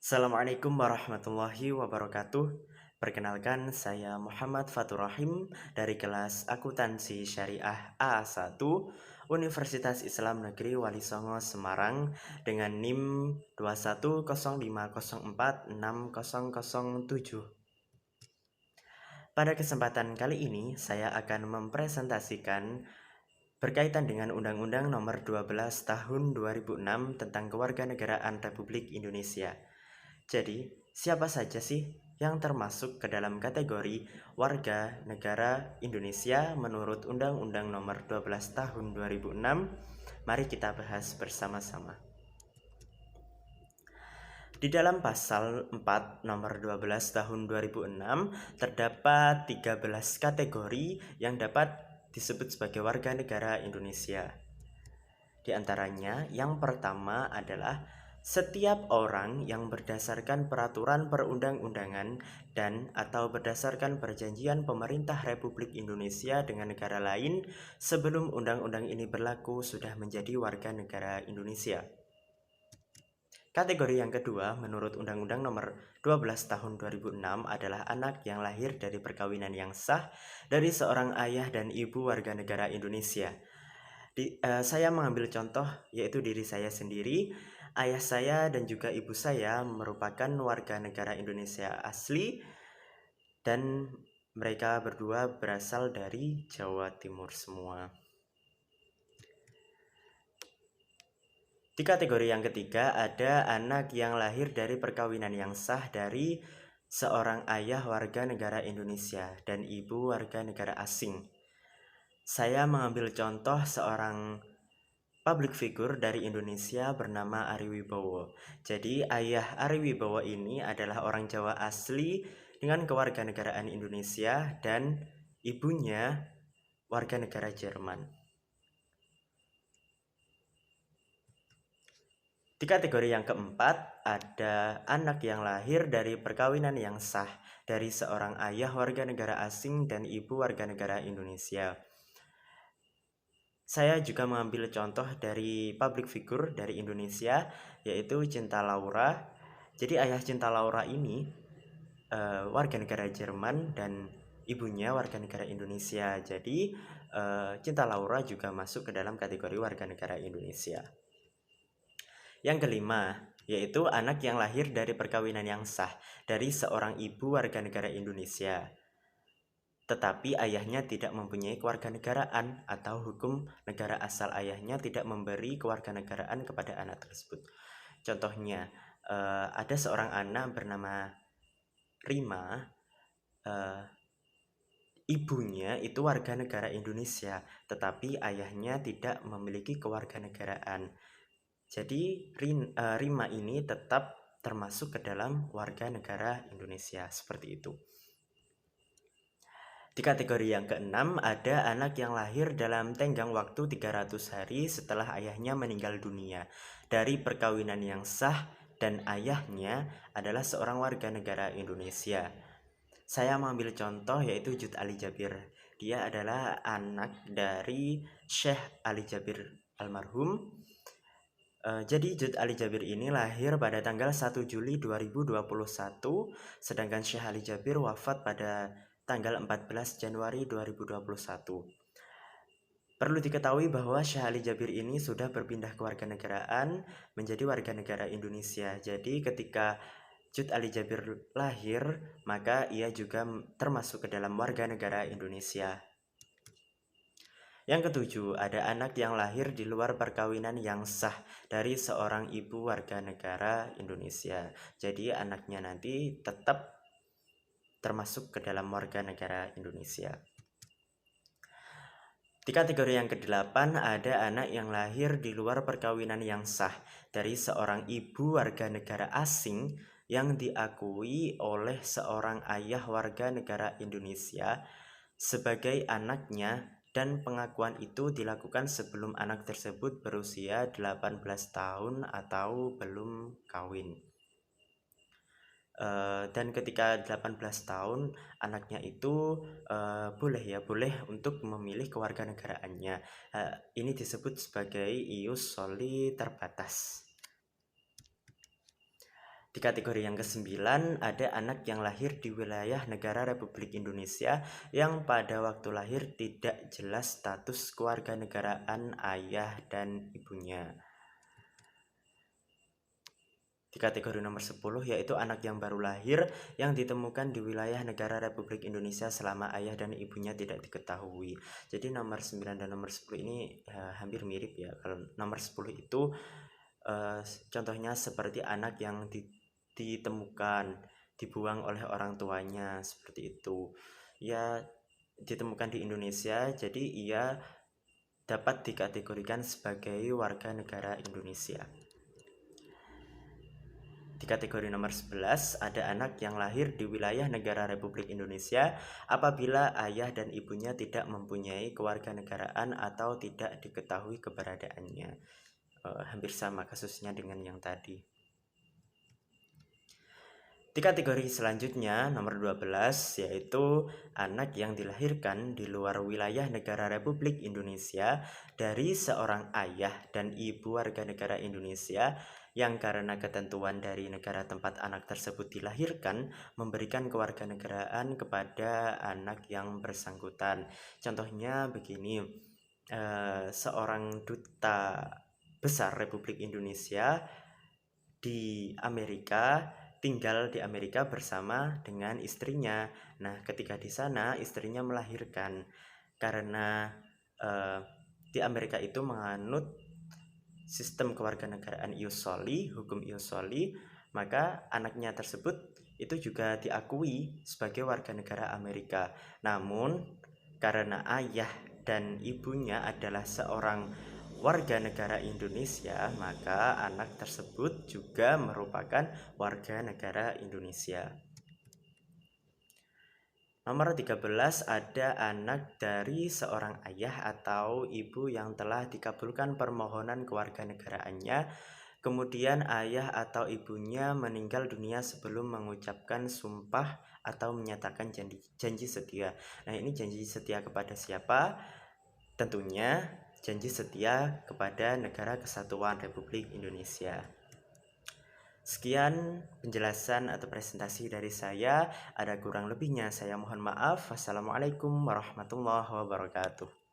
Assalamualaikum warahmatullahi wabarakatuh. Perkenalkan, saya Muhammad Fatur Rahim dari kelas Akuntansi Syariah A1 Universitas Islam Negeri Wali Songo Semarang dengan NIM 21050460007. Pada kesempatan kali ini, saya akan mempresentasikan berkaitan dengan Undang-Undang Nomor 12 Tahun 2006 tentang Kewarganegaraan Republik Indonesia. Jadi, siapa saja sih yang termasuk ke dalam kategori warga negara Indonesia menurut Undang-Undang Nomor 12 Tahun 2006? Mari kita bahas bersama-sama. Di dalam pasal 4 nomor 12 tahun 2006 terdapat 13 kategori yang dapat disebut sebagai warga negara Indonesia. Di antaranya, yang pertama adalah setiap orang yang berdasarkan peraturan perundang-undangan dan atau berdasarkan perjanjian pemerintah Republik Indonesia dengan negara lain sebelum undang-undang ini berlaku sudah menjadi warga negara Indonesia. Kategori yang kedua menurut Undang-Undang Nomor 12 Tahun 2006 adalah anak yang lahir dari perkawinan yang sah dari seorang ayah dan ibu warga negara Indonesia. Saya mengambil contoh yaitu diri saya sendiri. Ayah saya dan juga ibu saya merupakan warga negara Indonesia asli dan mereka berdua berasal dari Jawa Timur semua. Di kategori yang ketiga ada anak yang lahir dari perkawinan yang sah dari seorang ayah warga negara Indonesia dan ibu warga negara asing. Saya mengambil contoh seorang public figure dari Indonesia bernama Ari Wibowo. Jadi ayah Ari Wibowo ini adalah orang Jawa asli dengan kewarganegaraan Indonesia dan ibunya warga negara Jerman. Di kategori yang keempat ada anak yang lahir dari perkawinan yang sah dari seorang ayah warga negara asing dan ibu warga negara Indonesia. Saya juga mengambil contoh dari public figure dari Indonesia yaitu Cinta Laura. Jadi ayah Cinta Laura ini warga negara Jerman dan ibunya warga negara Indonesia. Jadi Cinta Laura juga masuk ke dalam kategori warga negara Indonesia. Yang kelima, yaitu anak yang lahir dari perkawinan yang sah dari seorang ibu warga negara Indonesia, tetapi ayahnya tidak mempunyai kewarganegaraan atau hukum negara asal ayahnya tidak memberi kewarganegaraan kepada anak tersebut. Contohnya, ada seorang anak bernama Rima, ibunya itu warga negara Indonesia, tetapi ayahnya tidak memiliki kewarganegaraan. Jadi Rima ini tetap termasuk ke dalam warga negara Indonesia seperti itu. Di kategori yang keenam ada anak yang lahir dalam tenggang waktu 300 hari setelah ayahnya meninggal dunia dari perkawinan yang sah dan ayahnya adalah seorang warga negara Indonesia. Saya mengambil contoh yaitu Jud Ali Jabir. Dia adalah anak dari Syekh Ali Jabir almarhum. Jadi Jud Ali Jabir ini lahir pada tanggal 1 Juli 2021, sedangkan Syekh Ali Jabir wafat pada tanggal 14 Januari 2021. Perlu diketahui bahwa Syekh Ali Jabir ini sudah berpindah kewarganegaraan menjadi warga negara Indonesia. Jadi ketika Jud Ali Jabir lahir, maka ia juga termasuk ke dalam warga negara Indonesia. Yang ketujuh, ada anak yang lahir di luar perkawinan yang sah dari seorang ibu warga negara Indonesia. Jadi anaknya nanti tetap termasuk ke dalam warga negara Indonesia. Di kategori yang kedelapan ada anak yang lahir di luar perkawinan yang sah dari seorang ibu warga negara asing yang diakui oleh seorang ayah warga negara Indonesia sebagai anaknya, dan pengakuan itu dilakukan sebelum anak tersebut berusia 18 tahun atau belum kawin. Dan ketika 18 tahun anaknya itu boleh untuk memilih kewarganegaraannya. Ini disebut sebagai ius soli terbatas. Di kategori yang ke-9 ada anak yang lahir di wilayah negara Republik Indonesia yang pada waktu lahir tidak jelas status kewarganegaraan ayah dan ibunya. Di kategori nomor 10 yaitu anak yang baru lahir yang ditemukan di wilayah negara Republik Indonesia selama ayah dan ibunya tidak diketahui. Jadi nomor 9 dan nomor 10 ini hampir mirip ya. Kalau nomor 10 itu contohnya seperti anak yang ditemukan dibuang oleh orang tuanya seperti itu. Ya ditemukan di Indonesia, jadi ia dapat dikategorikan sebagai warga negara Indonesia. Di kategori nomor 11 ada anak yang lahir di wilayah negara Republik Indonesia apabila ayah dan ibunya tidak mempunyai kewarganegaraan atau tidak diketahui keberadaannya. Hampir sama kasusnya dengan yang tadi. Di kategori selanjutnya nomor 12 yaitu anak yang dilahirkan di luar wilayah negara Republik Indonesia dari seorang ayah dan ibu warga negara Indonesia yang karena ketentuan dari negara tempat anak tersebut dilahirkan memberikan kewarganegaraan kepada anak yang bersangkutan. Contohnya begini, seorang duta besar Republik Indonesia di Amerika tinggal di Amerika bersama dengan istrinya. Nah, ketika di sana istrinya melahirkan karena di Amerika itu menganut sistem kewarganegaraan ius soli, hukum ius soli, maka anaknya tersebut itu juga diakui sebagai warga negara Amerika. Namun karena ayah dan ibunya adalah seorang warga negara Indonesia, maka anak tersebut juga merupakan warga negara Indonesia. Nomor 13 ada anak dari seorang ayah atau ibu yang telah dikabulkan permohonan kewarganegaraannya, kemudian ayah atau ibunya meninggal dunia sebelum mengucapkan sumpah atau menyatakan janji setia. Nah, ini janji setia kepada siapa? Tentunya janji setia kepada Negara Kesatuan Republik Indonesia. Sekian penjelasan atau presentasi dari saya. Ada kurang lebihnya saya mohon maaf. Wassalamualaikum warahmatullahi wabarakatuh.